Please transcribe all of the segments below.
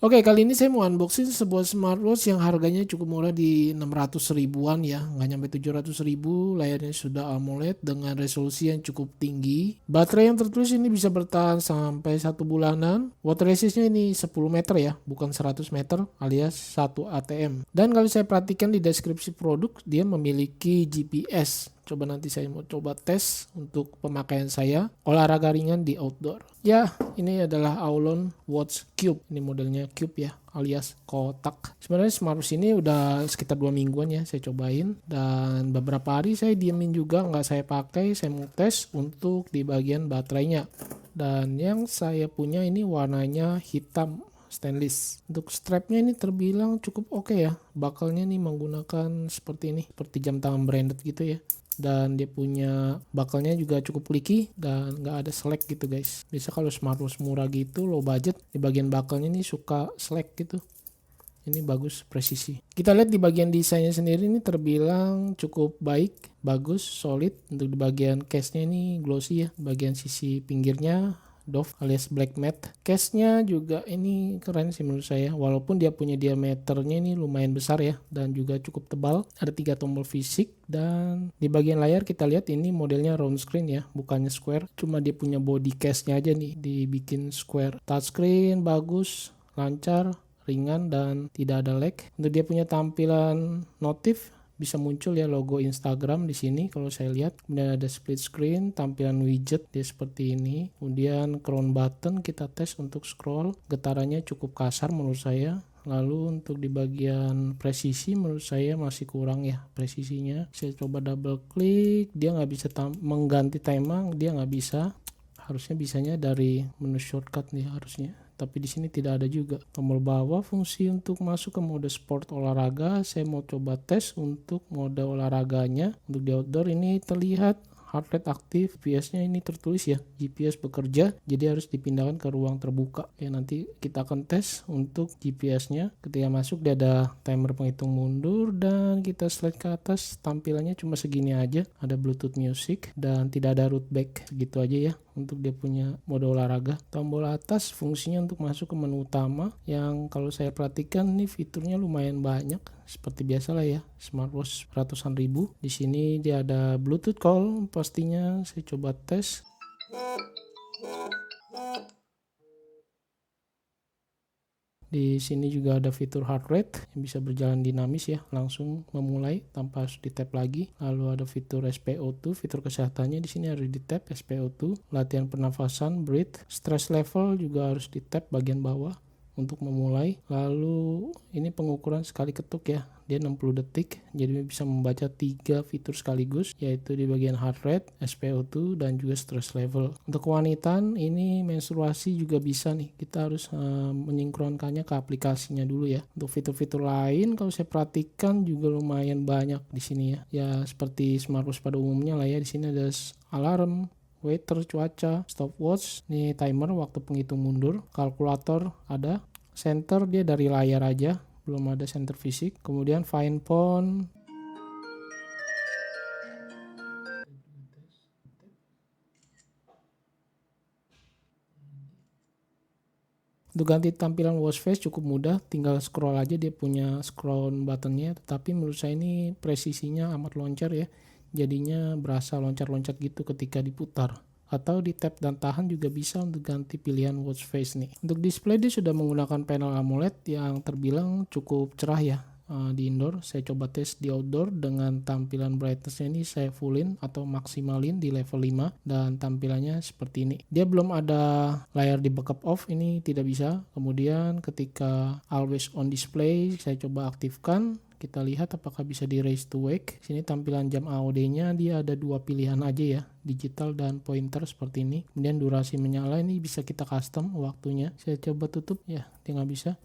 Oke, kali ini saya mau unboxing sebuah smartwatch yang harganya cukup murah di 600 ribuan ya, nggak nyampe 700 ribu, layarnya sudah AMOLED dengan resolusi yang cukup tinggi. Baterai yang tertulis ini bisa bertahan sampai 1 bulanan. Water resistnya ini 10 meter ya, bukan 100 meter alias 1 ATM. Dan kalau saya perhatikan di deskripsi produk, dia memiliki GPS. Coba nanti saya mau coba tes untuk pemakaian saya olahraga ringan di outdoor. Ya, ini adalah Aulon Watch Cube. Ini modelnya Cube ya, alias kotak. Sebenarnya smartwatch ini udah sekitar 2 mingguan ya saya cobain, dan beberapa hari saya diemin juga nggak saya pakai. Saya mau tes untuk di bagian baterainya. Dan yang saya punya ini warnanya hitam stainless. Untuk strapnya ini terbilang cukup oke ya. Bakalnya nih menggunakan seperti ini, seperti jam tangan branded gitu ya. Dan dia punya bakalnya juga cukup leaky dan nggak ada selek gitu guys. Biasa kalau smartwatch murah gitu low budget, di bagian bakalnya ini suka selek gitu. Ini bagus, presisi. Kita lihat di bagian desainnya sendiri ini terbilang cukup baik, bagus, solid. Untuk di bagian case-nya ini glossy ya. Bagian sisi pinggirnya Dove alias black matte. Case-nya juga ini keren sih menurut saya, walaupun dia punya diameternya ini lumayan besar ya, dan juga cukup tebal. Ada 3 tombol fisik, dan di bagian layar kita lihat ini modelnya round screen ya, bukannya square. Cuma dia punya body case-nya aja nih dibikin square. Touchscreen bagus, lancar, ringan, dan tidak ada lag. Untuk dia punya tampilan notif, bisa muncul ya logo Instagram di sini kalau saya lihat. Kemudian ada split screen, tampilan widget dia seperti ini. Kemudian crown button, kita tes untuk scroll. Getarannya cukup kasar menurut saya. Lalu untuk di bagian presisi menurut saya masih kurang ya presisinya. Saya coba double klik, dia nggak bisa mengganti tema, dia nggak bisa. Harusnya bisanya dari menu shortcut nih harusnya, tapi di sini tidak ada juga. Tombol bawah fungsi untuk masuk ke mode sport olahraga. Saya mau coba tes untuk mode olahraganya. Untuk di outdoor ini terlihat heart rate aktif, GPS-nya ini tertulis ya, GPS bekerja, jadi harus dipindahkan ke ruang terbuka. Ya, nanti kita akan tes untuk GPS-nya. Ketika masuk dia ada timer penghitung mundur, dan kita slide ke atas, tampilannya cuma segini aja. Ada Bluetooth music dan tidak ada root back, gitu aja ya untuk dia punya mode olahraga. Tombol atas fungsinya untuk masuk ke menu utama, yang kalau saya perhatikan ini fiturnya lumayan banyak. Seperti biasa lah ya, smartwatch ratusan ribu. Di sini dia ada Bluetooth call, pastinya saya coba tes. Di sini juga ada fitur heart rate yang bisa berjalan dinamis ya, langsung memulai tanpa harus di tap lagi. Lalu ada fitur SpO2, fitur kesehatannya di sini harus di tap SpO2. Latihan pernafasan, breathe, stress level juga harus di tap bagian bawah untuk memulai. Lalu ini pengukuran sekali ketuk ya, dia 60 detik, jadi bisa membaca 3 fitur sekaligus, yaitu di bagian heart rate, SpO2, dan juga stress level. Untuk kewanitaan ini menstruasi juga bisa nih, kita harus menyinkronkannya ke aplikasinya dulu ya. Untuk fitur-fitur lain kalau saya perhatikan juga lumayan banyak di sini ya. Ya seperti smartwatch pada umumnya lah ya. Di sini ada alarm, waiter, cuaca, stopwatch, ini timer waktu penghitung mundur, kalkulator ada, center dia dari layar aja, belum ada center fisik. Kemudian fine point, untuk ganti tampilan watch face cukup mudah, tinggal scroll aja, dia punya scroll buttonnya. Tetapi menurut saya ini presisinya amat loncat ya, jadinya berasa loncat-loncat gitu ketika diputar. Atau di tap dan tahan juga bisa untuk ganti pilihan watch face nih. Untuk display dia sudah menggunakan panel AMOLED yang terbilang cukup cerah ya. Di indoor, saya coba tes di outdoor dengan tampilan brightness ini saya fullin atau maksimalin di level 5, dan tampilannya seperti ini. Dia belum ada layar di backup off, ini tidak bisa. Kemudian ketika always on display saya coba aktifkan, kita lihat apakah bisa di raise to wake. Sini tampilan jam AOD-nya dia ada 2 pilihan aja ya, digital dan pointer seperti ini. Kemudian durasi menyala ini bisa kita custom waktunya. Saya coba tutup ya, dia nggak bisa.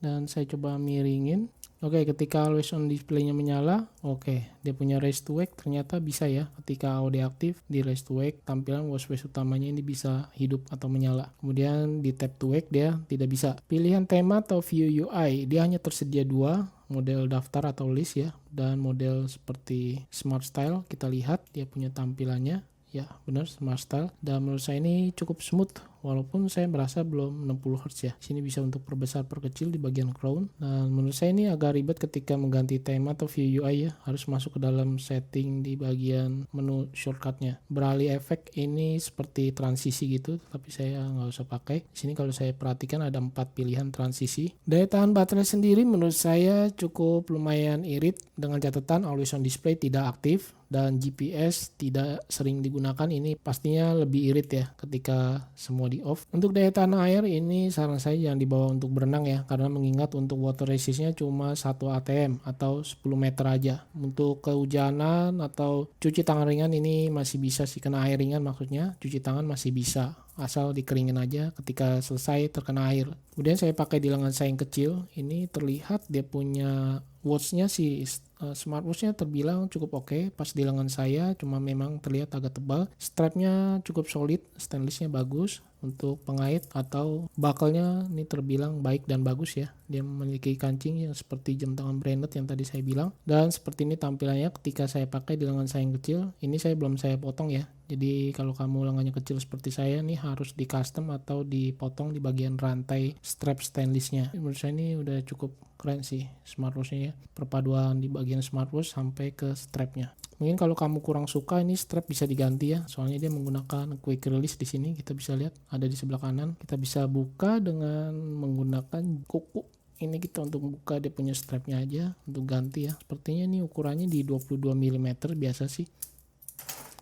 Dan saya coba miringin. Oke, ketika always on display-nya menyala, oke, dia punya raise to wake, ternyata bisa ya. Ketika AOD aktif, di raise to wake, tampilan watch face utamanya ini bisa hidup atau menyala. Kemudian di tap to wake dia tidak bisa. Pilihan tema atau view UI, dia hanya tersedia 2, model daftar atau list ya, dan model seperti smart style. Kita lihat dia punya tampilannya. Ya benar, smart style, dan menurut saya ini cukup smooth walaupun saya merasa belum 60 Hz ya. Sini bisa untuk perbesar perkecil di bagian crown, dan menurut saya ini agak ribet ketika mengganti tema atau view UI ya, harus masuk ke dalam setting di bagian menu shortcutnya. Beralih efek ini seperti transisi gitu, tapi saya nggak usah pakai. Sini kalau saya perhatikan ada 4 pilihan transisi. Daya tahan baterai sendiri menurut saya cukup lumayan irit, dengan catatan always on display tidak aktif dan GPS tidak sering digunakan. Ini pastinya lebih irit ya ketika semua di off. Untuk daya tahan air ini saran saya jangan dibawa untuk berenang ya, karena mengingat untuk water resistnya cuma 1 atm atau 10 meter aja. Untuk kehujanan atau cuci tangan ringan ini masih bisa sih, kena air ringan maksudnya, cuci tangan masih bisa, asal dikeringin aja ketika selesai terkena air. Kemudian saya pakai di lengan saya yang kecil, ini terlihat dia punya watchnya sih, smartwatchnya terbilang cukup oke pas di lengan saya, cuma memang terlihat agak tebal. Strapnya cukup solid, stainlessnya bagus. Untuk pengait atau buckle-nya ini terbilang baik dan bagus ya. Dia memiliki kancing yang seperti jam tangan branded yang tadi saya bilang. Dan seperti ini tampilannya ketika saya pakai di lengan saya yang kecil. Ini saya belum saya potong ya. Jadi kalau kamu lengannya kecil seperti saya nih harus di custom atau dipotong di bagian rantai strap stainlessnya. Menurut saya ini udah cukup keren sih smartwatchnya ya. Perpaduan di bagian smartwatch sampai ke strapnya. Mungkin kalau kamu kurang suka ini strap bisa diganti ya, soalnya dia menggunakan quick release. Di sini kita bisa lihat ada di sebelah kanan. Kita bisa buka dengan menggunakan kuku. Ini kita untuk buka dia punya strapnya aja, untuk ganti ya. Sepertinya ini ukurannya di 22 mm biasa sih.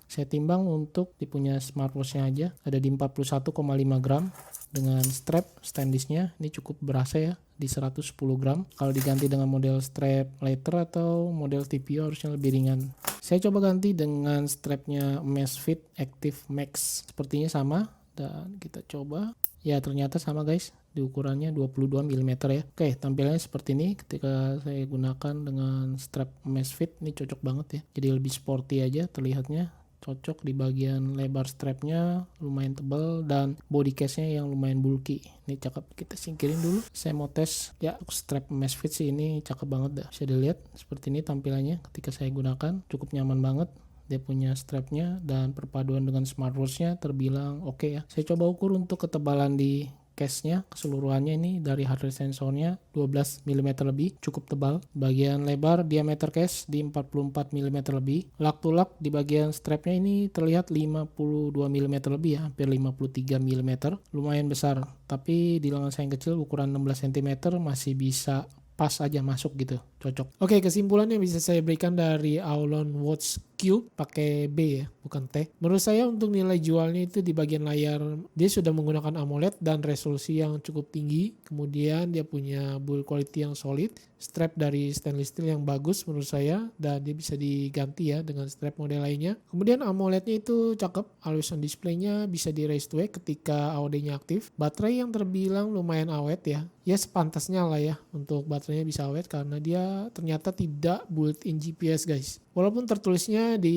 Saya timbang untuk di punya smartwatchnya aja ada di 41,5 gram. Dengan strap stainlessnya ini cukup berasa ya, di 110 gram. Kalau diganti dengan model strap leather atau model TPO harusnya lebih ringan. Saya coba ganti dengan strapnya Amazfit Active Max, sepertinya sama, dan kita coba ya, ternyata sama guys, di ukurannya 22 mm ya. Oke, tampilannya seperti ini ketika saya gunakan dengan strap Amazfit. Ini cocok banget ya, jadi lebih sporty aja terlihatnya. Cocok di bagian lebar strapnya lumayan tebal dan body case-nya yang lumayan bulky. Ini cakep, kita singkirin dulu. Saya mau tes ya, strap Amazfit sih ini cakep banget dah. Bisa dilihat seperti ini tampilannya ketika saya gunakan, cukup nyaman banget. Dia punya strapnya dan perpaduan dengan smartwatchnya terbilang oke ya. Saya coba ukur untuk ketebalan di case-nya, keseluruhannya ini dari heart rate sensornya 12 mm lebih, cukup tebal. Bagian lebar diameter case di 44 mm lebih. Lug to lug di bagian strapnya ini terlihat 52 mm lebih ya, hampir 53 mm. Lumayan besar, tapi di lengan saya yang kecil ukuran 16 cm masih bisa pas aja masuk gitu, cocok. Oke, kesimpulan yang bisa saya berikan dari Aulon Watch Cube pakai B ya, bukan T. Menurut saya untuk nilai jualnya itu di bagian layar dia sudah menggunakan AMOLED dan resolusi yang cukup tinggi. Kemudian dia punya build quality yang solid, strap dari stainless steel yang bagus menurut saya, dan dia bisa diganti ya dengan strap model lainnya. Kemudian AMOLED-nya itu cakep, always on display-nya bisa di raise to wake ketika AOD-nya aktif. Baterai yang terbilang lumayan awet ya. Ya sepantasnya lah ya untuk baterainya bisa awet karena dia ternyata tidak built-in GPS guys. Walaupun tertulisnya di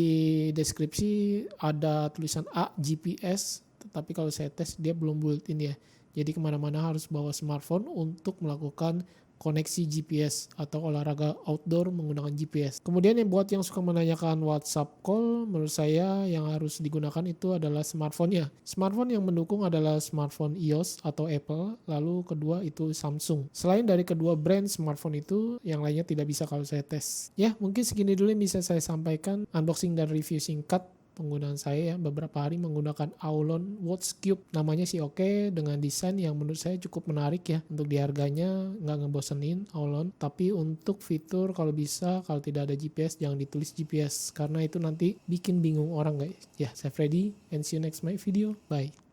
deskripsi ada tulisan A GPS, tetapi kalau saya tes dia belum built-in ya. Jadi kemana-mana harus bawa smartphone untuk melakukan koneksi GPS atau olahraga outdoor menggunakan GPS. Kemudian yang buat yang suka menanyakan WhatsApp call, menurut saya yang harus digunakan itu adalah smartphone ya. Smartphone yang mendukung adalah smartphone iOS atau Apple, lalu kedua itu Samsung. Selain dari kedua brand smartphone itu, yang lainnya tidak bisa kalau saya tes. Ya, mungkin segini dulu yang bisa saya sampaikan unboxing dan review singkat penggunaan saya ya, beberapa hari menggunakan Aulon Watch Cube. Namanya sih oke, dengan desain yang menurut saya cukup menarik ya. Untuk di harganya nggak ngebosenin Aulon, tapi untuk fitur kalau bisa, kalau tidak ada GPS jangan ditulis GPS karena itu nanti bikin bingung orang guys. Ya, saya Freddy and see you next my video. Bye.